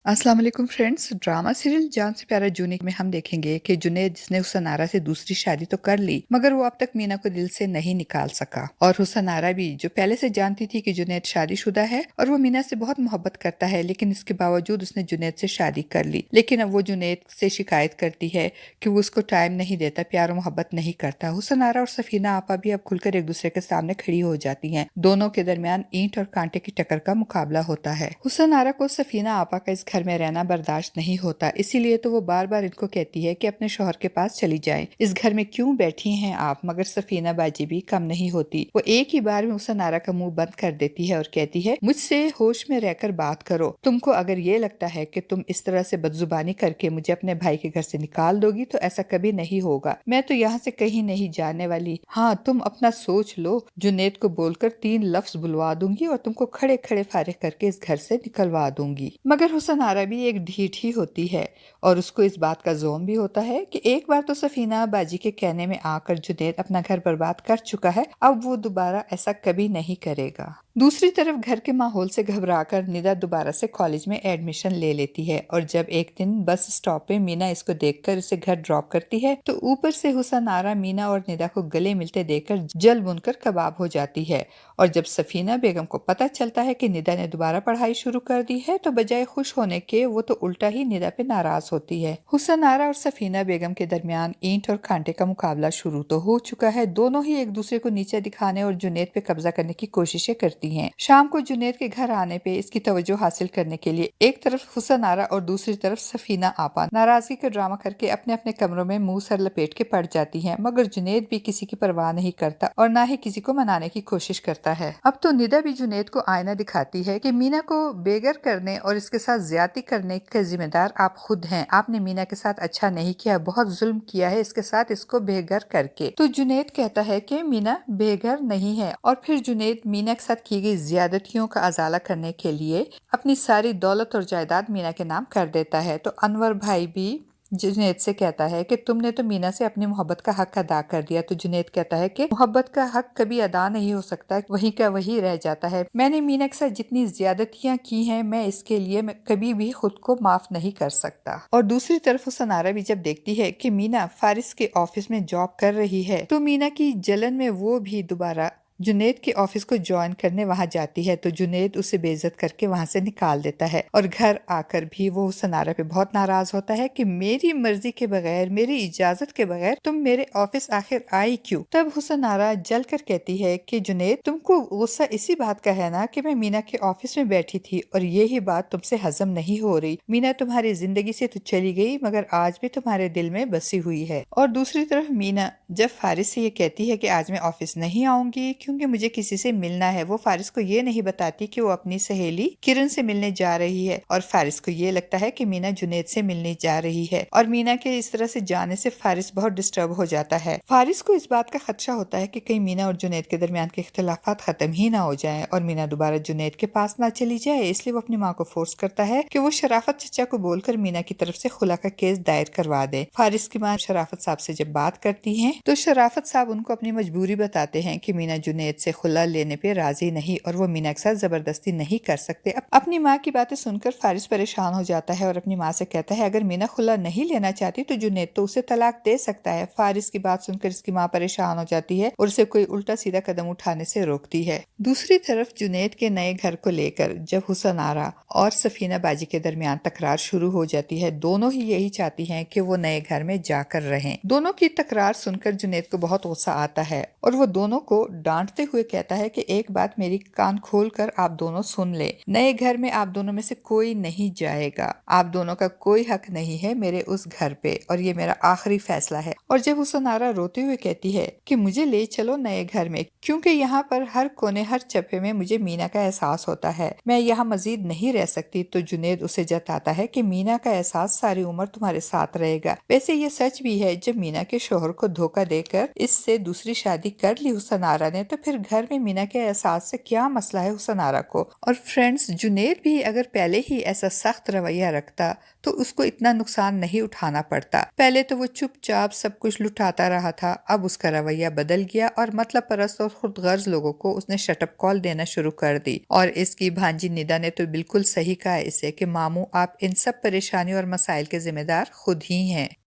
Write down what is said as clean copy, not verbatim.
अस्सलाम वालेकुम friends. Drama serial जान से प्यारा जूनी में हम देखेंगे कि जुनैद जिसने हुसनारा से दूसरी शादी तो कर ली मगर वो अब तक मीना को दिल से नहीं निकाल सका। और हुसनारा भी जो पहले से जानती थी कि जुनैद शादीशुदा है और वो मीना से बहुत मोहब्बत करता है, लेकिन इसके बावजूद उसने जुनैद से शादी कर ली। लेकिन अब वो जुनैद से शिकायत करती है कि वो उसको टाइम नहीं देता, प्यार और मोहब्बत नहीं करता। हुसनारा और सफीना आपा भी अब खुलकर एक दूसरे के सामने खड़ी हो जाती हैं। दोनों के दरमियान ईंट और कांटे की टक्कर का मुकाबला होता है। हुसनारा को सफीना आपा का इस घर में रहना बर्दाश्त नहीं होता, इसीलिए तो वो बार बार इनको कहती है कि अपने शौहर के पास चली जाएं। इस घर में क्यों बैठी हैं आप? मगर सफीना बाजी भी कम नहीं होती। वो एक ही बार में हुसनारा का मुंह बंद कर देती है और कहती है, मुझसे होश में रहकर बात करो। तुमको अगर ये लगता है कि तुम इस तरह से बदजुबानी करके मुझे अपने भाई के घर से निकाल दोगी तो ऐसा कभी नहीं होगा। मैं तो यहाँ से कहीं नहीं जाने वाली। हाँ, तुम अपना सोच लो। जुनैद को बोलकर 3 लफ्ज बुलवा दूंगी और तुमको खड़े खड़े फारिग करके इस घर से निकलवा दूंगी। मगर हुसनारा भी एक ढीठ ही होती है और उसको इस बात का ज़ोम भी होता है कि एक बार तो सफीना बाजी के कहने में आकर जुनैद अपना घर बर्बाद कर चुका है, अब वो दोबारा ऐसा कभी नहीं करेगा। दूसरी तरफ घर के माहौल से घबराकर निदा दोबारा से कॉलेज में एडमिशन ले लेती है और जब एक दिन बस स्टॉप पे मीना इसको देखकर उसे घर ड्रॉप करती है तो ऊपर से हुसनारा मीना और निदा को गले मिलते देखकर जल बुनकर कबाब हो जाती है। और जब सफीना बेगम को पता चलता है कि निदा ने दोबारा पढ़ाई शुरू कर दी है तो बजाय खुश होने के वो तो उल्टा ही निदा पे नाराज होती है। हुसनारा और सफीना बेगम के दरमियान ईंट और कांटे का मुकाबला शुरू तो हो चुका है। दोनों ही एक दूसरे को नीचे दिखाने और जुनैद पे कब्जा करने की कोशिशें करती हैं। शाम को जुनैद के घर आने पे इसकी तवज्जो हासिल करने के लिए एक तरफ हुसनारा और दूसरी तरफ सफीना आपा नाराजगी का ड्रामा करके अपने अपने कमरों में मुंह सर लपेट के पड़ जाती हैं। मगर जुनैद भी किसी की परवाह नहीं करता और ना ही किसी को मनाने की कोशिश करता है। अब तो निदा भी जुनैद को आईना दिखाती है कि मीना को बेघर करने और इसके साथ ज्यादती करने के जिम्मेदार आप खुद हैं। आपने मीना के साथ अच्छा नहीं किया, बहुत जुल्म किया है इसके साथ, इसको बेघर करके। तो जुनैद कहता है कि मीना बेघर नहीं है और फिर जुनैद मीना के साथ की गई ज्यादतियों का अजाला करने के लिए अपनी सारी दौलत और जायदाद मीना के नाम कर देता है। तो अनवर भाई भी जुनैद से कहता है कि तुमने तो मीना से अपनी मोहब्बत का हक अदा कर दिया। तो जुनैद कहता है कि मोहब्बत का हक कभी अदा नहीं हो सकता, वही का वही रह जाता है। मैंने मीना के साथ जितनी ज्यादतियां की हैं मैं इसके लिए कभी भी खुद को माफ नहीं कर सकता। और दूसरी तरफ सनारा भी जब देखती है कि मीना फारिस के ऑफिस में जॉब कर रही है तो मीना की जलन में वो भी दोबारा जुनैद के ऑफिस को ज्वाइन करने वहां जाती है। तो जुनैद उसे बेइज्जत करके वहां से निकाल देता है और घर आकर भी वो हुसनारा पे बहुत नाराज होता है कि मेरी मर्जी के बगैर, मेरी इजाजत के बगैर तुम मेरे ऑफिस आखिर आई क्यों? तब हुसनारा जलकर कहती है कि जुनैद, तुमको गुस्सा इसी बात का है ना कि मैं मीना के ऑफिस में बैठी थी और यही बात तुमसे हजम नहीं हो रही। मीना तुम्हारी जिंदगी से तो चली गई मगर आज भी तुम्हारे दिल में बसी हुई है। और दूसरी तरफ मीना जब फारिस से ये कहती है कि आज मैं ऑफिस नहीं आऊंगी क्योंकि मुझे किसी से मिलना है, वो फारिस को ये नहीं बताती कि वो अपनी सहेली किरण से मिलने जा रही है। और फारिस को ये लगता है कि मीना जुनैद से मिलने जा रही है और मीना के इस तरह से जाने से फारिस बहुत डिस्टर्ब हो जाता है। फारिस को इस बात का खदशा होता है कि कहीं मीना और जुनैद के दरमियान के इख्तिलाफात खत्म ही ना हो जाएं और मीना दोबारा जुनैद के पास ना चली जाए। इसलिए वो अपनी माँ को फोर्स करता है कि वो शराफत चचा को बोलकर मीना की तरफ से खुला का केस दायर करवा दे। फारिस की माँ शराफत साहब से जब बात करती है तो शराफत साहब उनको अपनी मजबूरी बताते हैं कि मीना जुनैद से खुला लेने पे राजी नहीं और वो मीना के साथ जबरदस्ती नहीं कर सकते। अपनी माँ की बातें सुनकर फारिस परेशान हो जाता है और अपनी माँ से कहता है अगर मीना खुला नहीं लेना चाहती तो जुनैद तो उसे तलाक दे सकता है। फारिस की बात सुनकर इसकी माँ परेशान हो जाती है और उसे कोई उल्टा सीधा कदम उठाने से रोकती है। दूसरी तरफ जुनैद के नए घर को लेकर जब हुसनारा और सफीना बाजी के दरमियान तकरार शुरू हो जाती है, दोनों ही यही चाहती हैं कि वो नए घर में जाकर रहें। दोनों की तकरार सुनकर जुनैद को बहुत गुस्सा आता है और वो दोनों को डांटते हुए कहता है कि एक बात मेरी कान खोल कर आप दोनों सुन ले, नए घर में आप दोनों में से कोई नहीं जाएगा। आप दोनों का कोई हक नहीं है मेरे उस घर पे और ये मेरा आखिरी फैसला है। और जब हुसनारा रोते हुए कहती है कि मुझे ले चलो नए घर में क्योंकि यहाँ पर हर कोने हर चप्पे में मुझे मीना का एहसास होता है, मैं यहाँ मजीद नहीं रह सकती, तो जुनैद उसे जताता है कि मीना का एहसास सारी उम्र तुम्हारे साथ रहेगा। वैसे ये सच भी है, जब मीना के शोहर को धोखा देकर इससे दूसरी शादी कर ली हुसनारा ने तो تو پھر گھر میں مینا کے احساس سے کیا مسئلہ ہے حسن آرا کو؟ اور فرینڈز جنید بھی اگر پہلے ہی ایسا سخت رویہ رکھتا تو اس کو اتنا نقصان نہیں اٹھانا پڑتا۔ پہلے تو وہ چپ چاپ سب کچھ لٹاتا رہا تھا، اب اس کا رویہ بدل گیا اور مطلب پرست اور خود غرض لوگوں کو اس نے شٹ اپ کال دینا شروع کر دی۔ اور اس کی بھانجی ندا نے تو بالکل صحیح کہا اسے کہ ماموں آپ ان سب پریشانیوں اور مسائل کے ذمہ دار خود ہی ہیں۔